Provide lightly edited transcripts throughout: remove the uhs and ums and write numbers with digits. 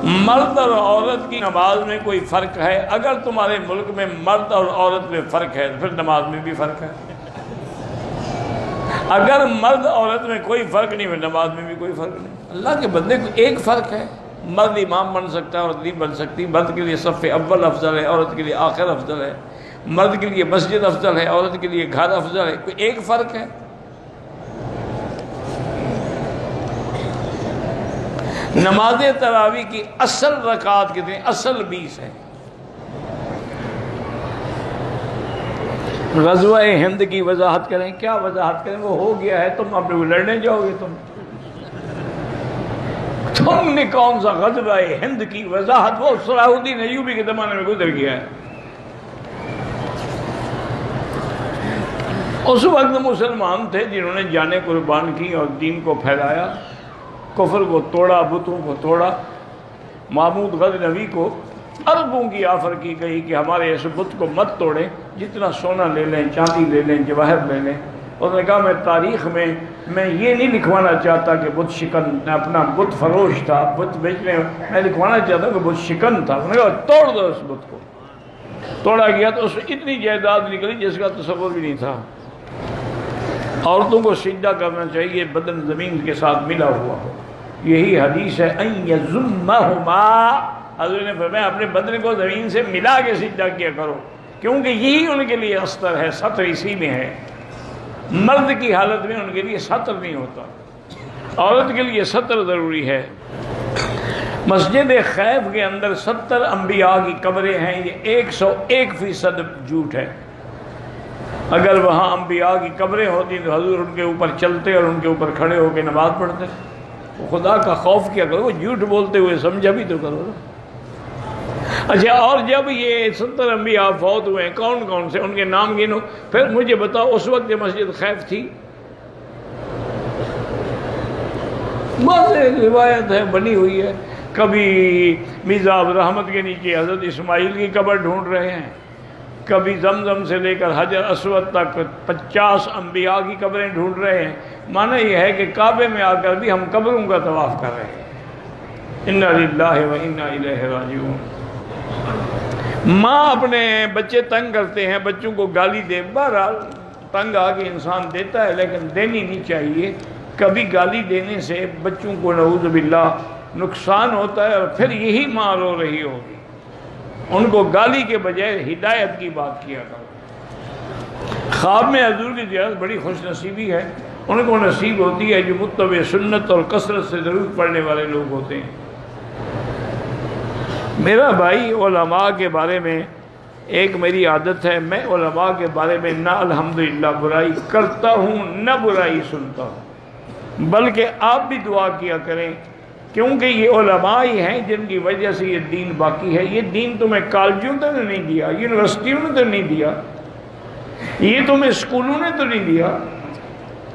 مرد اور عورت کی نماز میں کوئی فرق ہے؟ اگر تمہارے ملک میں مرد اور عورت میں فرق ہے تو پھر نماز میں بھی فرق ہے۔ اگر مرد عورت میں کوئی فرق نہیں ہے نماز میں بھی کوئی فرق نہیں۔ اللہ کے بندے کو ایک فرق ہے، مرد امام بن سکتا ہے عورت نہیں بن سکتی، مرد کے لیے صف اول افضل ہے، عورت کے لیے آخر افضل ہے، مرد کے لیے مسجد افضل ہے، عورت کے لیے گھر افضل ہے، کوئی ایک فرق ہے۔ نماز تراویح کی اصل رکعات کتنی؟ اصل 20 ہے۔ غزوہ ہند کی وضاحت کریں، کیا وضاحت کریں؟ وہ ہو گیا ہے، تم اپنے لڑنے جاؤ گے۔ تم نے کون سا غزوہ ہند کی وضاحت؟ وہ صلاح الدین ایوبی کے زمانے میں گزر گیا ہے۔ اس وقت مسلمان تھے جنہوں نے جانیں قربان کی اور دین کو پھیلایا، کفر کو توڑا، بتوں کو توڑا۔ محمود غزنوی کو اربوں کی آفر کی گئی کہ ہمارے اس بت کو مت توڑیں، جتنا سونا لے لیں، چاندی لے لیں، جواہر لے لیں۔ اس نے کہا میں تاریخ میں یہ نہیں لکھوانا چاہتا کہ بت شکن اپنا بت فروش تھا، بت بیچنے، میں لکھوانا چاہتا ہوں کہ بت شکن تھا۔ انہوں نے کہا توڑ دو اس بت کو۔ توڑا گیا تو اس میں اتنی جائیداد نکلی جس کا تصور بھی نہیں تھا۔ عورتوں کو سجدہ کرنا چاہیے بدن زمین کے ساتھ ملا ہوا ہو، یہی حدیث ہے ان یزمہما، حضور نے فرمایا اپنے بدن کو زمین سے ملا کے سجدہ کیا کرو، کیونکہ یہی ان کے لیے استر ہے، ستر اسی میں ہے۔ مرد کی حالت میں ان کے لیے ستر نہیں ہوتا، عورت کے لیے ستر ضروری ہے۔ مسجد خیف کے اندر 70 انبیاء کی قبریں ہیں، یہ 101% جھوٹ ہے۔ اگر وہاں انبیاء کی قبریں ہوتی تو حضور ان کے اوپر چلتے اور ان کے اوپر کھڑے ہو کے نماز پڑھتے۔ خدا کا خوف کیا کرو، جھوٹ بولتے ہوئے سمجھا بھی تو کرو۔ اچھا، اور جب یہ 70 انبیاء فوت ہوئے ہیں، کون کون سے؟ ان کے نام گنو، پھر مجھے بتاؤ اس وقت یہ مسجد خیف تھی؟ بس ایک روایت ہے بنی ہوئی ہے، کبھی میزاب رحمت کے نیچے حضرت اسماعیل کی قبر ڈھونڈ رہے ہیں، کبھی زمزم سے لے کر حجر اسود تک 50 انبیاء کی قبریں ڈھونڈ رہے ہیں۔ معنی یہ ہے کہ کعبے میں آ کر بھی ہم قبروں کا طواف کر رہے ہیں۔ انا للہ و انا الیہ راجعون۔ ماں اپنے بچے تنگ کرتے ہیں، بچوں کو گالی دے، بہرحال تنگ آ کے انسان دیتا ہے لیکن دینی نہیں چاہیے۔ کبھی گالی دینے سے بچوں کو نعوذ باللہ نقصان ہوتا ہے اور پھر یہی ماں رو رہی ہوگی۔ ان کو گالی کے بجائے ہدایت کی بات کیا کرو۔ خواب میں حضور کی زیارت بڑی خوش نصیبی ہے، ان کو نصیب ہوتی ہے جو متبع سنت اور کثرت سے ضرور پڑھنے والے لوگ ہوتے ہیں۔ میرا بھائی، علماء کے بارے میں ایک میری عادت ہے، میں علماء کے بارے میں نہ الحمدللہ برائی کرتا ہوں نہ برائی سنتا ہوں، بلکہ آپ بھی دعا کیا کریں، کیونکہ یہ علماء ہی ہیں جن کی وجہ سے یہ دین باقی ہے۔ یہ دین تمہیں کالجوں نے تو نہیں دیا، یونیورسٹیوں نے تو نہیں دیا، یہ تمہیں اسکولوں نے تو نہیں دیا،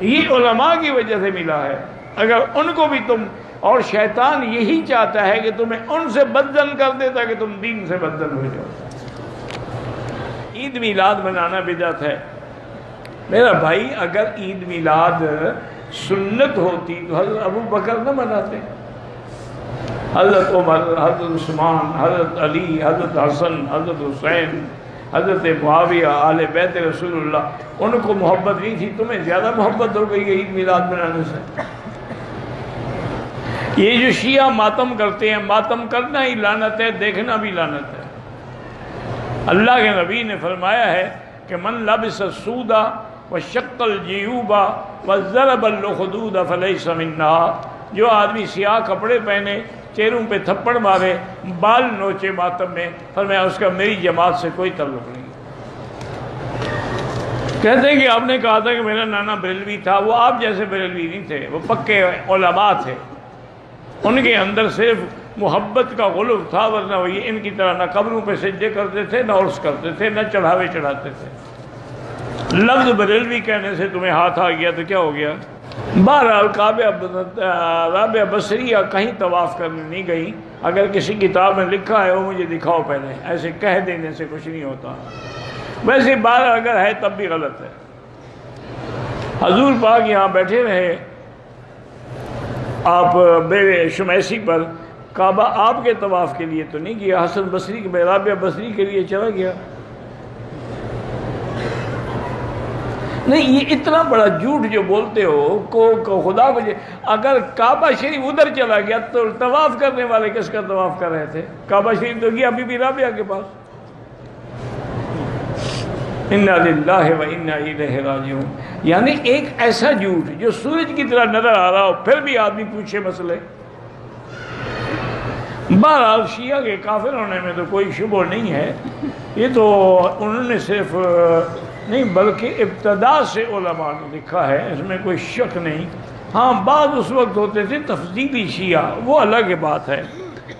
یہ علماء کی وجہ سے ملا ہے۔ اگر ان کو بھی تم، اور شیطان یہی چاہتا ہے کہ تمہیں ان سے بدزن کر دے تاکہ تم دین سے بدزن ہو جاؤ۔ عید میلاد منانا بدعت ہے۔ میرا بھائی، اگر عید میلاد سنت ہوتی تو حضرت ابو بکر نہ مناتے؟ حضرت عمر، حضرت عثمان، حضرت علی، حضرت حسن، حضرت حسین، حضرت معاویہ، آل بیت رسول اللہ، ان کو محبت نہیں تھی؟ تمہیں زیادہ محبت ہو گئی ہے عید میلاد منانے سے۔ یہ جو شیعہ ماتم کرتے ہیں، ماتم کرنا ہی لعنت ہے، دیکھنا بھی لعنت ہے۔ اللہ کے نبی نے فرمایا ہے کہ من لبس السود وشق الجیوب وضرب الخدود فلیس منا، جو آدمی سیاہ کپڑے پہنے، چہروں پہ تھپڑ مارے، بال نوچے ماتم میں، فرمایا اس کا میری جماعت سے کوئی تعلق نہیں۔ کہتے ہیں کہ آپ نے کہا تھا کہ میرا نانا بریلوی تھا، وہ آپ جیسے بریلوی نہیں تھے، وہ پکے علماء تھے، ان کے اندر صرف محبت کا غلو تھا، ورنہ وہ ان کی طرح نہ قبروں پہ سجدے کرتے تھے، نہ عرس کرتے تھے، نہ چڑھاوے چڑھاتے تھے۔ لفظ بریلوی کہنے سے تمہیں ہاتھ آ گیا تو کیا ہو گیا؟ بہرحال رابعہ بصریہ کہیں طواف کرنے نہیں گئی۔ اگر کسی کتاب میں لکھا ہے وہ مجھے دکھاؤ پہلے، ایسے کہہ دینے سے کچھ نہیں ہوتا۔ ویسے بات اگر ہے تب بھی غلط ہے۔ حضور پاک یہاں بیٹھے رہے، آپ بے شمیسی پر کعبہ آپ کے طواف کے لیے تو نہیں گیا، حسن بصری کے رابعہ بصری کے لیے چلا گیا۔ نہیں، یہ اتنا بڑا جھوٹ جو بولتے ہو کو خدا کو اگر کعبہ شریف ادھر چلا گیا تو طواف کرنے والے کس کا طواف کر رہے تھے؟ کعبہ شریف تو گیا بی بی رابعہ کے پاس۔ انا للہ و انا الیہ راجعون، یعنی ایک ایسا جھوٹ جو سورج کی طرح نظر آ رہا ہو پھر بھی آدمی پوچھے مسئلے۔ بہرحال شیعہ کے کافر ہونے میں تو کوئی شبہ نہیں ہے، یہ تو انہوں نے صرف نہیں بلکہ ابتدا سے علماء نے لکھا ہے، اس میں کوئی شک نہیں۔ ہاں بعض اس وقت ہوتے تھے تفضیلی شیعہ، وہ الگ بات ہے۔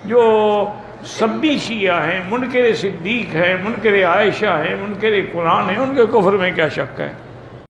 جو سبی شیعہ ہیں، منکر صدیق ہیں، منکر عائشہ ہیں، منکر قرآن ہیں، ان کے کفر میں کیا شک ہے؟